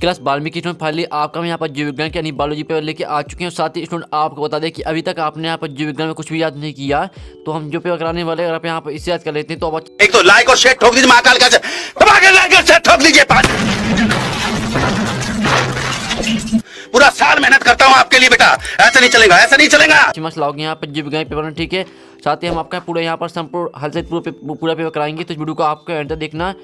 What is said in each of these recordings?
Class 12वीं की student finally आपका हम यहाँ पर जीव विज्ञान के यानी बायोलॉजी पेपर लेके आ चुके हैं। साथ ही स्टूडेंट आपको बता दें कि अभी तक आपने यहाँ पर जीव विज्ञान में कुछ भी याद नहीं किया, तो हम जो पेपर कराने वाले अगर आप यहाँ पर इससे याद कर लेते हैं तो अब एक तो लाइक और शेयर ठोक दीजिए, महाकाल का लाइक और शेयर ठोक दीजिए। पूरा साल मेहनत करता हूँ आपके लिए बेटा, ऐसा नहीं चलेगा, ऐसा नहीं चलेगा। मस्त लाओगे यहाँ पर जीव विज्ञान पेपर में, ठीक है। साथ ही हम आपका पूरा यहाँ पर संपूर्ण हल से पूरा पेपर कराएंगे, तो इस वीडियो को आपको एंड तक देखना।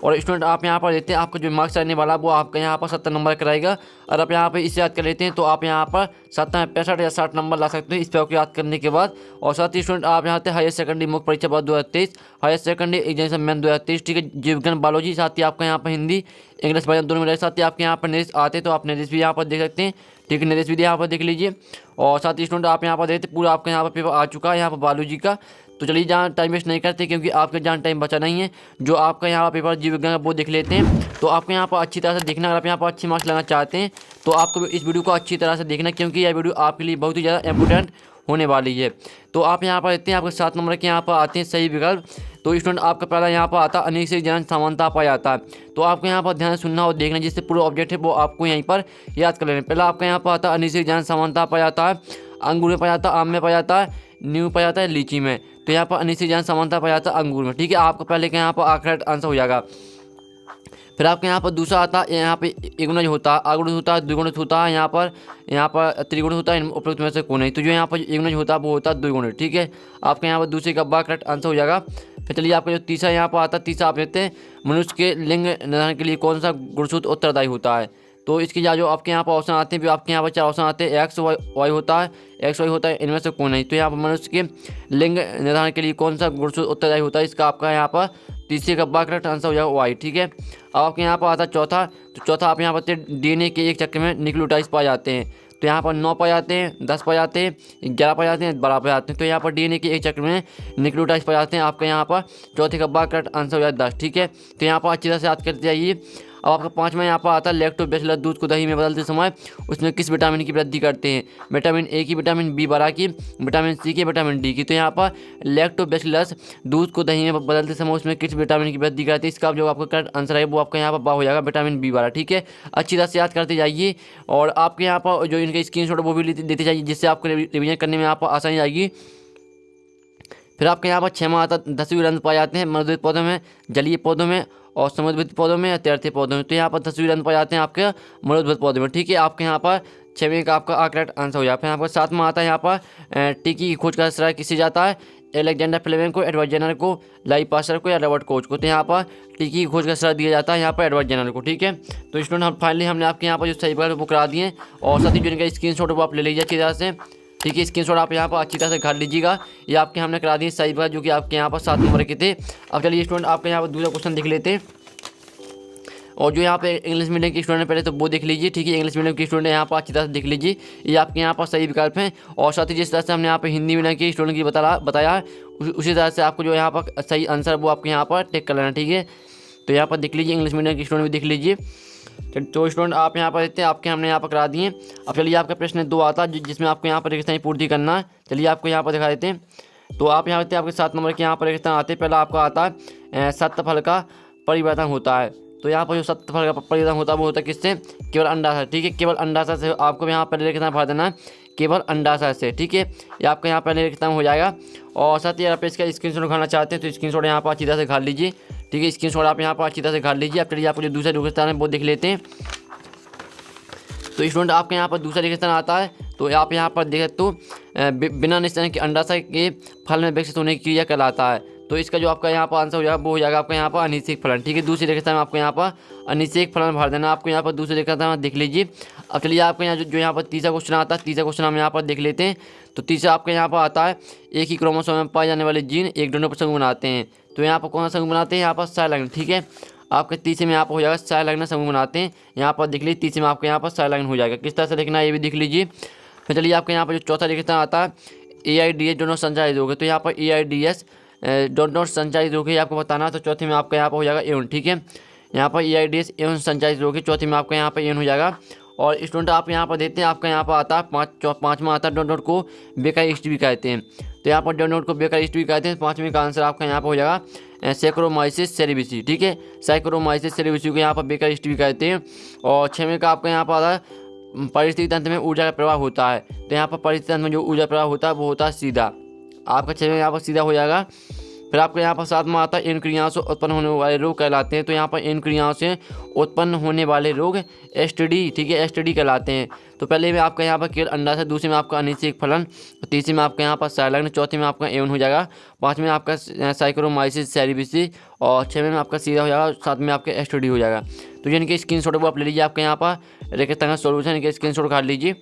और स्टूडेंट आप यहाँ पर देते हैं आपका जो मार्क्स आने वाला वो आपका यहाँ पर 70 नंबर कराएगा। और आप यहाँ पर इसे याद कर लेते हैं तो आप यहाँ पर 70, 65 या 60 नंबर ला सकते हैं इस पेपर को याद करने के बाद। और साथ ही स्टूडेंट आप यहाँ से हायर सेकेंडरी मुख्य परीक्षा बाद 2023, हायर सेकेंडरी एग्जामिनेशन मेन 2023, ठीक है, जीव विज्ञान बायोलॉजी, साथ ही आपका यहाँ पर हिंदी इंग्लिश बायोलॉजी दोनों मिले। साथ ही आपके यहाँ पर निर्देश आते हैं तो आप निर्देश भी यहाँ पर देख सकते हैं, ठीक है, निर्देश भी यहाँ पर देख लीजिए। और साथ ही स्टूडेंट आप यहाँ पर देखते पूरा आपका यहाँ पर पेपर आ चुका है यहाँ पर बायोलॉजी का। तो चलिए जहाँ टाइम वेस्ट नहीं करते क्योंकि आपके जहाँ टाइम बचा नहीं है, जो आपका यहाँ पर पेपर जीव विज्ञान का वो देख लेते हैं। तो आपको यहाँ पर अच्छी तरह से देखना, अगर आप यहाँ पर अच्छे मार्क्स लाना चाहते हैं तो आपको इस वीडियो को अच्छी तरह से देखना, क्योंकि यह वीडियो आपके लिए बहुत ही ज़्यादा इंपॉर्टेंट होने वाली है। तो आप यहाँ पर देखते हैं आपके 7 नंबर के यहाँ पर आते हैं सही विकल्प। तो स्टूडेंट आपका पहला यहाँ पर आता है अनिश्चित ज्ञान समानता पाया जाता है। तो आपको यहाँ पर ध्यान से सुनना और देखना, जिससे पूरा ऑब्जेक्ट है वो आपको यहीं पर याद कर लेना। पहला आपका यहाँ पर आता है अनिश्चित ज्ञान समानता पाया जाता है, अंगूर में पाया जाता है, आम में पाया जाता है, नींबू पाया जाता है, लीची में। तो यहाँ पर अनिश्चित ज्ञान समानता पाया जाता है अंगूर में, ठीक है। आपका पहले का यहाँ पर करेक्ट आंसर हो जाएगा। फिर आपके यहाँ पर दूसरा आता है, यहाँ पे एकगुणज होता है, अगुणज होता है, द्विगुणज होता है, यहाँ पर त्रिगुण होता है, उपरोक्त में से कौन नहीं। तो जो यहाँ पर एकगुणज होता है वो होता है द्विगुणज, ठीक है। आपके यहाँ पर दूसरे का करेक्ट आंसर हो जाएगा। फिर चलिए आपका जो तीसरा यहाँ पर आता है, तीसरा आप लेते हैं मनुष्य के लिंग निर्धारण के लिए कौन सा गुणसूत्र उत्तरदायी होता है। तो इसके जो आपके यहाँ पर ऑप्शन आते हैं, आपके यहाँ पर 4 ऑप्शन आते हैं, एक्स वाई होता है, एक्स वाई होता है, इनमें से कौन नहीं। तो यहाँ पर मनुष्य के लिंग निर्धारण के लिए कौन सा गुणसूत्र उत्तरदायी होता है, इसका आपका यहाँ पर तीसरे का करेक्ट आंसर हो जाएगा वाई, ठीक है। अब आपके यहाँ पर आता है चौथा। तो चौथा आप यहाँ पर डीएनए के एक चक्र में न्यूक्लियोटाइड पाए जाते हैं। तो यहाँ पर 9 पाए जाते हैं, 10 पाए जाते हैं, 11 पाए जाते हैं, 12 पाए जाते हैं। तो यहाँ पर डीएनए के एक चक्र में न्यूक्लियोटाइड पाए जाते हैं। आपका यहाँ पर चौथे का करेक्ट आंसर हो जाएगा 10, ठीक है। तो यहाँ पर अच्छी तरह से याद करते जाइए। अब आपका 5वां यहाँ पर आता है लैक्टोबैसिलस दूध को दही में बदलते समय उसमें किस विटामिन की वृद्धि करते हैं। विटामिन ए की, विटामिन B12 की, विटामिन सी की, विटामिन डी की। तो यहाँ पर लैक्टोबैसिलस दूध को दही में बदलते समय उसमें किस विटामिन की वृद्धि करते हैं, इसका जो आपका करेक्ट आंसर है वो आपका यहाँ पर हो जाएगा विटामिन B12, ठीक है। अच्छी तरह से याद करते जाइए। और आपके यहाँ पर जो इनके स्क्रीनशॉट वो भी देते जाइए, जिससे आपको रिवीजन करने में आपको आसानी आएगी। फिर आपके यहाँ पर 6वां आता 10वीं रंध्र पाए जाते हैं मृदुत पौधों में, जलीय पौधों में और समुद्रवित पौधों में या तैरते पौधों में। तो यहाँ पर 10वीं रंध्र पाए जाते हैं आपके मृदुत पौधों में, ठीक है। आपके यहाँ पर 6वें का आपका करेक्ट आंसर हो जाता है। आपका 7वां आता है यहाँ पर टिकी की खोज का श्रेय किससे जाता है, अलेक्जेंडर फ्लेमिंग को, एडवर्ड जेनर को, लाई पास्टर को या रॉबर्ट कोच को। तो यहाँ पर टिकी की खोज का श्रेय दिया जाता है यहाँ पर एडवर्ड जेनर को, ठीक है। तो स्टूडेंट हम फाइनली हमने आपके यहाँ पर जो सही वो करा दिए। और साथ ही जो इनका स्क्रीनशॉट वो आप ले लीजिए अच्छी तरह से, ठीक है। स्क्रीनशॉट आप यहाँ पर अच्छी तरह से घर लीजिएगा। ये आपके हमने करा दिए सही बात, जो कि आपके यहाँ पर 7 नंबर के थे। अब चलिए स्टूडेंट आपके यहाँ पर दूसरा क्वेश्चन देख लेते हैं। और जो यहाँ पे इंग्लिश मीडियम के स्टूडेंट पहले तो वो देख लीजिए, ठीक है। इंग्लिश मीडियम के स्टूडेंट यहाँ पर अच्छी तरह से देख लीजिए, ये आपके यहाँ पर सही विकल्प हैं। और साथ ही जिस तरह से हमने यहाँ पे हिंदी मीडियम के स्टूडेंट की बताया उसी तरह से आपको जो यहाँ पर सही आंसर वो आपके यहाँ पर टेक कर लेना, ठीक है। तो यहाँ पर देख लीजिए, इंग्लिश मीडियम के स्टूडेंट भी देख लीजिए। तो स्टूडेंट आप यहाँ पर देखते हैं आपके हमने यहाँ पर करा दिए। अब चलिए आपका प्रश्न 2 आता है जिसमें आपको यहाँ पर रेगिस्तान पूर्ति करना है। चलिए आपको यहाँ पर दिखा देते हैं। तो आप यहाँ देखते हैं आपके 7 नंबर के यहाँ पर रेगिस्तान आते हैं। पहला आपका आता है सत्य फल का परिवर्तन होता है। तो यहाँ पर जो सत्य फल का परिवर्तन होता है वो होता है किससे, केवल अंडाशय, ठीक है। केवल अंडाशय से आपको यहाँ पर रेगिस्तान भर देना है, केवल अंडाशय से, ठीक है। ये आपका यहाँ पर रेगिस्तान हो जाएगा। और साथ ही आप इसका स्क्रीनशॉट उठाना चाहते हैं तो स्क्रीनशॉट यहाँ पर अच्छी तरह से घाल लीजिए, ठीक है। स्क्रीनशॉट आप यहाँ पर अच्छी तरह से घाल लीजिए। अब चलिए आपको जो दूसरा रेगिस्तान है वो देख लेते हैं। तो स्टूडेंट आपके यहाँ पर दूसरा रेगिस्तान आता है। तो आप यहाँ पर देखें तो बिना निश्चय के अंडाशय के फल में विकसित होने की क्रिया कहलाता है। तो इसका जो आपका यहाँ पर आंसर हो जाएगा वो हो जाएगा आपका यहाँ पर अनिश्चित फलन, ठीक है। दूसरे रेगिस्तान में आपको यहाँ पर अनिश्चित फलन भर देना। आपको यहाँ पर दूसरे रेगिस्तान देख लीजिए। अब चलिए आपके यहाँ जो यहाँ पर तीसरा क्वेश्चन आता है, तीसरा क्वेश्चन हम यहाँ पर देख लेते हैं। तो तीसरा आपके यहाँ पर आता है एक ही क्रोमोसोम में पाए जाने वाले जीन एक डोनर पर समूह बनाते हैं। तो यहाँ पर कौन सा समूह बनाते हैं, यहाँ पर साइलैंड, ठीक है। आपके तीसरे में यहाँ पर हो जाएगा साइलैंड समूह बनाते हैं। यहाँ पर देख लीजिए तीसरे में आपके यहाँ पर साइलैंड हो जाएगा। किस तरह से लिखना है ये भी देख लीजिए। फिर चलिए आपके यहाँ पर जो चौथा रेगिस्तान आता है AIDS डोनर संचालित रोग है। तो यहाँ पर AIDS डोनर संचालित रोग है आपको बताना है। तो चौथे में आपका यहाँ पर हो जाएगा एवन, ठीक है। यहाँ पर AIDS एवन संचालित रोग है, चौथे में आपका यहाँ पर एवन हो जाएगा। और स्टूडेंट आप यहाँ पर देखते हैं आपका यहाँ पर आता है 5वां आता है डोनर को बेकार ईस्ट भी कहते हैं। तो यहाँ पर डोनर को बेकार ईस्ट भी कहते हैं। 5वें का आंसर आपका यहाँ पर हो जाएगा सैक्रोमाइसिस सेरेविसी, ठीक है, सैक्रोमाइसिस सेरेविसी को यहाँ पर बेकर हिस्ट्री भी कहते हैं। और 6वें का आपका यहाँ पर आता है परिस्थिति तंत्र में ऊर्जा का प्रवाह होता है। तो यहाँ पर परिस्थिति तंत्र में जो ऊर्जा प्रवाह होता है वो होता है सीधा, आपका 6वें यहाँ पर सीधा हो जाएगा। फिर आपको यहाँ पर 7वां आता है इन क्रियाओं से उत्पन्न होने वाले रोग कहलाते हैं। तो यहाँ पर इन क्रियाओं से उत्पन्न होने वाले रोग एसटीडी, ठीक है, एसटीडी कहलाते हैं। तो पहले में आपका यहाँ पर केवल अंडा से, दूसरे में आपका अनिश्चित फलन, तीसरे में आपका यहाँ पर संलग्न, चौथे में आपका एवन हो जाएगा, 5वें में आपका साइक्रोमाइसिस सेरेविसी और 6वें में आपका सीधा हो जाएगा, 7वें में आपका एसटीडी हो जाएगा। तो ये इनके स्क्रीनशॉट वो आप ले लीजिए, आपके यहाँ पर रेखांकन सॉल्यूशन इनके स्क्रीनशॉट उठा लीजिए।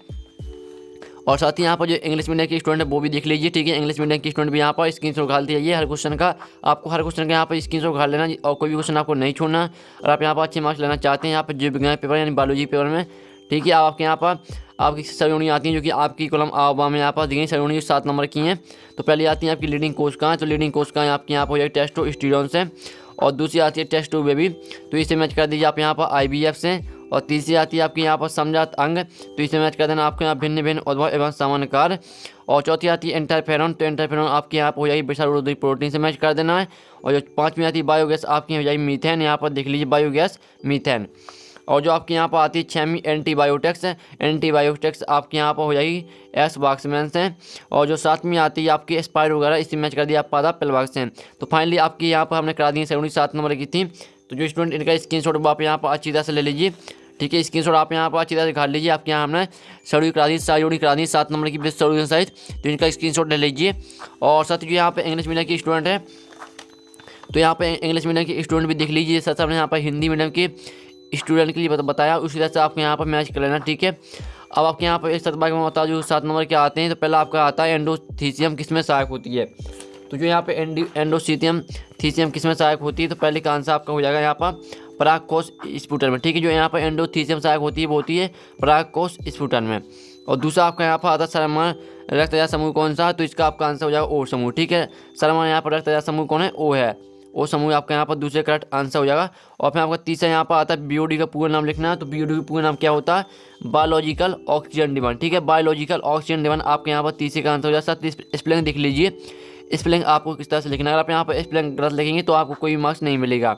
और साथ ही यहाँ पर जो इंग्लिश मीडियम के स्टूडेंट है वो भी देख लीजिए, ठीक है, इंग्लिश मीडियम के स्टूडेंट भी यहाँ पर स्क्रीनशॉट उठा दीजिए। हर क्वेश्चन का आपको हर क्वेश्चन का यहाँ पर स्क्रीनशॉट उठा लेना और कोई भी क्वेश्चन आपको नहीं छोड़ना। और आप यहाँ पर अच्छे मार्क्स लेना चाहते हैं यहाँ पर जीव विज्ञान पेपर यानी बायोलॉजी पेपर में, ठीक है, आपके यहाँ पर आपकी सरौनी आती हैं जो कि आपकी कॉलम आ में यहाँ पर दी गई सरौनी 7 नंबर की हैं। तो पहले आती है आपकी लीडिंग कोशिकाएं, तो लीडिंग कोशिकाएं आपकी यहाँ पर हो जाएगी टेस्टोस्टेरोन से, और दूसरी आती है टेस्ट ट्यूब बेबी, तो इसे मैच कर दीजिए आप यहाँ पर IVF से। और तीसरी आती है आपकी यहाँ पर समझात अंग, तो इसे मैच कर देना आपके यहाँ भिन्न भिन्न उद्भव एवं सामान्यकार। और चौथी आती है इंटरफेरॉन, तो इंटरफेरॉन आपके यहाँ पर हो जाएगी विषाणुरोधी प्रोटीन से मैच कर देना है। और जो 5वीं आती है बायोगैस आपकी हो जाएगी मीथेन, यहाँ पर देख लीजिए बायोगैस मीथेन। और जो आपके यहाँ पर आती है 6वीं एंटीबायोटिक्स, एंटीबायोटिक्स आपके यहाँ पर हो जाएगी एस वाक्समैन से। और जो 7वीं आती है आपकी स्पाइर वगैरह, इसी मैच कर दिया आप पादा पिलवाक्स से। तो फाइनली आपकी यहाँ पर हमने करा दी 7 नंबर की थी। तो जो स्टूडेंट इनका स्क्रीनशॉट आप यहाँ पर अच्छी तरह से ले लीजिए, ठीक है, स्क्रीनशॉट आप यहाँ पर अच्छी तरह से दिखा लीजिए। आपके यहाँ हमने शेड्यूल करा दी, शेड्यूल करा दी 7 नंबर की बेस्ट सोल्यूशन सहित, तो इनका स्क्रीनशॉट ले लीजिए। और साथ ही जो यहाँ पर इंग्लिश मीडियम की स्टूडेंट है, तो यहाँ पर इंग्लिश मीडियम की स्टूडेंट भी देख लीजिए। साथ हमने यहाँ पर हिंदी मीडियम की स्टूडेंट के लिए बताया, उसी तरह से आपको यहाँ पर मैच कर लेना, ठीक है। अब आपके यहाँ पर एक साथ बाकी में बता जो 7 नंबर के आते हैं। तो पहला आपका आता है एंडोथीसियम किसमें सहायक होती है। तो जो यहाँ पे एंडोथीसियम किसमें सहायक होती है, तो पहले का आंसर आपका हो जाएगा यहाँ पर परागकोश स्फुटन में, ठीक है। जो यहाँ पर एंडोथीसियम सहायक होती है वो होती है परागकोश स्फुटन में। और दूसरा आपका यहाँ पर आता है सरमान रक्तजात समूह कौन सा है, तो इसका आपका आंसर हो जाएगा ओ समूह, ठीक है। सरमान यहाँ पर रक्तजात समूह कौन है, ओ है, ओ समूह आपका यहाँ पर दूसरे करेक्ट आंसर हो जाएगा। और फिर आपका तीसरा यहाँ पर आता है BOD का पूरा नाम लिखना है। तो BOD का पूरा नाम क्या होता है, बायोलॉजिकल ऑक्सीजन डिमांड, ठीक है, बायोलॉजिकल ऑक्सीजन डिमांड आपके यहाँ पर तीसरे का आंसर हो जाएगा। साथ स्पेलिंग देख लीजिए, स्पेलिंग आपको किस तरह से लिखना है। अगर आप यहाँ पर स्पेलिंग गलत लिखेंगे तो आपको कोई मार्क्स नहीं मिलेगा।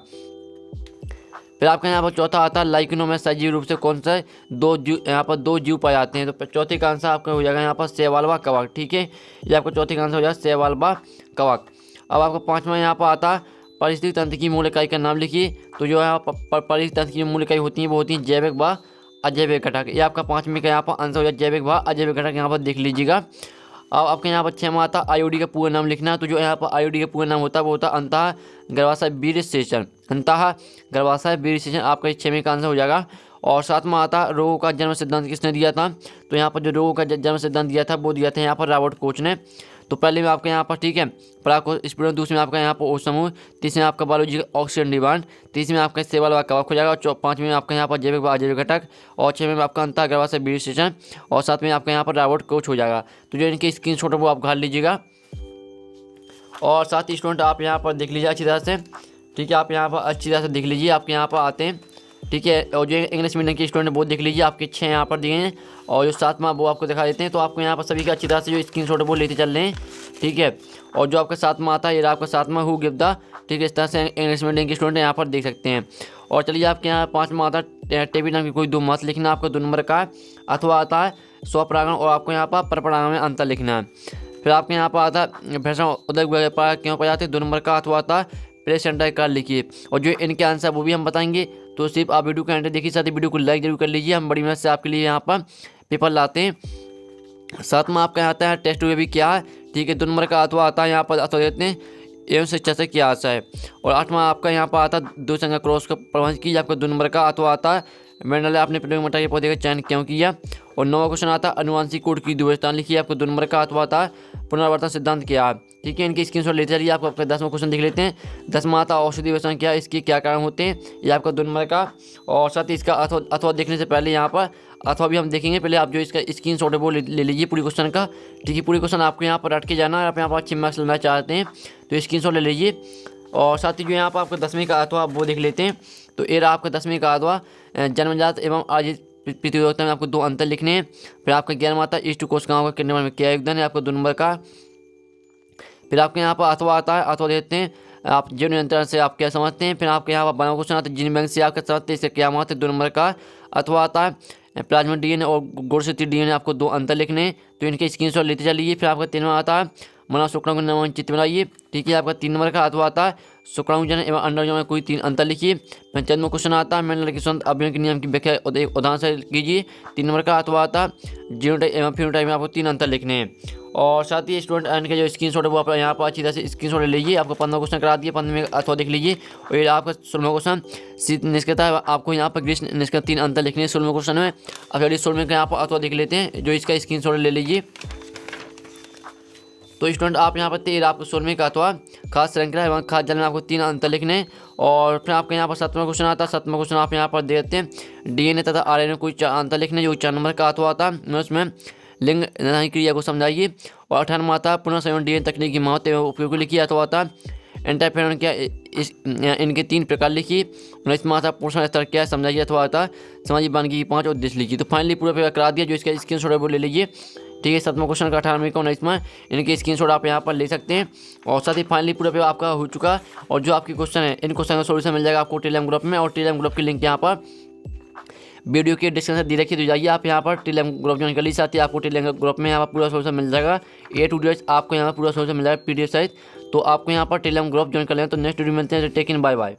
फिर आपके यहाँ पर चौथा आता है लाइकेनो में सजीव रूप से कौन सा है, यहाँ पर 2 जीव पाए जाते हैं। तो चौथे का आंसर आपका हो जाएगा यहाँ पर शैवालवा कवक, ठीक है, ये आपका चौथे का आंसर हो जाएगा शैवालवा कवक। अब आपका 5वां यहाँ पर आता है परिस्थिति तंत्र की मूल इकाई का नाम लिखिए। तो जो यहाँ परिस्थिति तंत्र की मूल इकाई होती है वो होती है जैविक व अजैविक घटक। ये आपका 5वीं का यहाँ पर आंसर हो जाए जैविक व अजैविक घटक, यहाँ पर देख लीजिएगा। अब आपके यहाँ पर 6वां आता है IOD का पूरा नाम लिखना है। तो जो यहाँ पर IOD का पूरा नाम होता है वो होता है अंतः गर्भाशय वीर्य सेचन, अंतः गर्भाशय वीर्य सेचन आपका 6वें का आंसर हो जाएगा। और 7वां आता रोगों का जन्म सिद्धांत किसने दिया था। तो यहाँ पर जो रोगों का जन्म सिद्धांत दिया था वो दिया था यहाँ पर रॉबर्ट कोच ने। तो पहले में आपके यहाँ पर, ठीक है, परागकोश स्फुटन, दूसरे में आपका यहाँ पर ओ समूह, तीसरे में आपका बायोलॉजिकल ऑक्सीजन डिमांड, तीसरे में आपका शैवाल व कवक हो जाएगा, और 5वीं में आपका यहाँ पर जैविक व अजैविक घटक, और 6वें में आपका अंतः गर्भाशय वीर्य सेचन, और 7वें में आपका यहाँ पर रॉबर्ट कोच हो जाएगा। तो जो इनके स्क्रीनशॉट है वो आप घाल लीजिएगा। और साथ ही स्टूडेंट आप यहाँ पर देख लीजिए अच्छी तरह से, ठीक है, आप यहाँ पर अच्छी तरह से देख लीजिए, आपके यहाँ पर आते हैं, ठीक है। और जो इंग्लिश मीडियम के स्टूडेंट वो देख लीजिए, आपके 6 यहाँ पर दिए हैं और जो 7वां वो आपको दिखा देते हैं। तो आपको यहाँ पर सभी का अच्छी तरह से जो स्क्रीनशॉट वो लेते चल रहे हैं, ठीक है। और जो आपका 7वां आता है, ये आपका 7वां हु गिव द, ठीक है, इस तरह से इंग्लिश मीडियम के स्टूडेंट यहाँ पर देख सकते हैं। और चलिए आपके यहाँ 5वां आता है टेबी नाम की कोई 2 मत लिखना आपको 2 नंबर का, अथवा आता है स्वपरागण, और आपको यहाँ पर परपरागण में अंतर लिखना है। फिर आपके यहाँ पर आता है भैंसा उदक क्यों पाए जाते हैं 2 नंबर का, अथवा आता है प्लेसेंटा का लिखिए। और जो इनके आंसर वो भी हम बताएंगे। तो सिर्फ आप वीडियो का एंड देखिए, साथ ही वीडियो को लाइक जरूर कर लीजिए, हम बड़ी मेहनत से आपके लिए यहाँ पर पेपर लाते हैं। 7वां आपका आता है टेस्ट वे भी क्या है, ठीक है, 2 नंबर का अथवा आता है यहाँ पर अथवा देते हैं एवं शिक्षा से क्या आशा है। और 8वां आपका यहाँ पर आता है 2 संख्या क्रॉस का प्रबंध कीजिए, आपका 2 नंबर का अथवा आता है मेंडल आपने पेड़ मटर के पौधे का चयन क्यों किया। और 9वां क्वेश्चन आता है अनुवांशिक कोड की विशेषता लिखिए, आपको 2 नंबर का अथवा आता है पुनरावर्तन सिद्धांत क्या है, ठीक है। इनकी स्क्रीनशॉट लेते चलिए। आपको आपका 10वां क्वेश्चन देख लेते हैं। 10वां आता है औषधि व्यवसाय क्या है, इसके क्या कारण होते हैं, ये आपका 2 नंबर का। और साथ ही इसका अथवा देखने से पहले यहाँ पर अथवा भी हम देखेंगे, पहले आप जो इसका स्क्रीनशॉट है वो ले लीजिए पूरी क्वेश्चन का, ठीक है। पूरी क्वेश्चन आपको यहाँ पर रट के जाना है, आप यहाँ पर अच्छे मार्क्स लेना चाहते हैं तो स्क्रीनशॉट ले लीजिए। और साथ ही जो यहाँ पर आपका 10वीं का अथवा वो देख लेते हैं। तो ये रहा आपका 10वीं का अथवा जन्मजात एवं अर्जित प्रतियोगिता में आपको 2 अंतर लिखने हैं। फिर आपका 11वां आता है ईस्ट कोशिकाओं का किण्वन में क्या योगदान है, आपको 2 नंबर का। फिर आपके यहाँ पर अथवा आता है, अथवा देते हैं आप जो नियंत्रण से आप क्या समझते हैं। फिर आपके यहाँ पर बना क्वेश्चन आता है जिन बैंक से आप क्या समझते हैं इससे क्या महत्व है 2 नंबर का। अथवा आता है प्लाज्मा डीएनए और गुणसूत्री डीएनए आपको 2 अंतर लिखने हैं, तो इनके स्क्रीनशॉट लेते चलिए। फिर आपका 3 नंबर आता है मानव शुक्राणु का नमूना बनाइए, ठीक है आपका 3 नंबर का। अथवा आता है शुक्राणुजन एवं अंडाणुजन में कोई 3 अंतर लिखिए। फिर 4वां क्वेश्चन आता है मेंडल के स्वतंत्र अभिन्न के नियम की व्याख्या एक उदाहरण से कीजिए, 3 नंबर का। अथवा आता है जीनोटाइप एवं फिनोटाइप में आपको 3 अंतर लिखने हैं। और साथ ही स्टूडेंट इनके जो स्क्रीनशॉट है वो आप यहाँ पर अच्छी तरह से स्क्रीनशॉट ले लीजिए। आपको 15 क्वेश्चन करा दिए, 15 में अथवा देख लीजिए। और ये आपका 16वां क्वेश्चन शीत निष्क्रियता है, आपको यहाँ पर ग्रीष्म निष्क्रियता 3 अंतर लिखने हैं 16वें क्वेश्चन में। अब चलिए 16वें का यहाँ पर अथवा देख लेते हैं, जो इसका स्क्रीनशॉट ले लीजिए। तो स्टूडेंट आप यहाँ पर 13 आपको 16वें का अथवा खास श्रृंखला एवं खास जल में आपको 3 अंतर लिखने हैं। और फिर आपके यहाँ पर 7वां क्वेश्चन आता है, 7वां क्वेश्चन आप यहाँ पर दे देते हैं डीएनए तथा आरएनए कोई 4 अंतर लिखने, जो 4 नंबर का अथवा आता है उसमें लिंग निर्धारण क्रिया को समझाइए। और 18वां आता है पुनर्संयोजन डीएनए तकनीक की महत्व एवं उपयोग लिखिए। अथवा आता है एंटाफेरन क्या इनके 3 प्रकार लिखिए। 19वां आता है पोषण स्तर क्या समझाइए। अथवा आता है सामाजिक वानिकी की 5 उद्देश्य लिखिए। तो फाइनली पूरा पेपर करा दिया, जो इसका स्क्रीनशॉट है वो ले लीजिए, ठीक है। 7वां क्वेश्चन का 18वें का 19वां इनके स्क्रीनशॉट आप यहाँ पर ले सकते हैं। और साथ ही फाइनली पूरा पेपर आपका हो चुका। और जो आपके क्वेश्चन है इन क्वेश्चन का सोल्यूशन मिल जाएगा आपको टेलीग्राम ग्रुप में। और टेलीग्राम ग्रुप की लिंक यहाँ पर वीडियो के डिस्क्रिप्शन दी रखी, तो जाइए आप यहाँ पर टेलीग्राम ग्रुप ज्वाइन कर लीजिए। साथ ही आपको टेलीग्राम ग्रुप में यहाँ पर पूरा सोल्यूशन मिल जाएगा, A to Z आपको यहाँ पर पूरा सोल्यूशन मिल जाएगा PDF साइज। तो आपको यहाँ पर टेलीग्राम ग्रुप ज्वाइन कर लेंगे। तो नेक्स्ट वीडियो मिलते हैं, टेक इन, बाय बाय।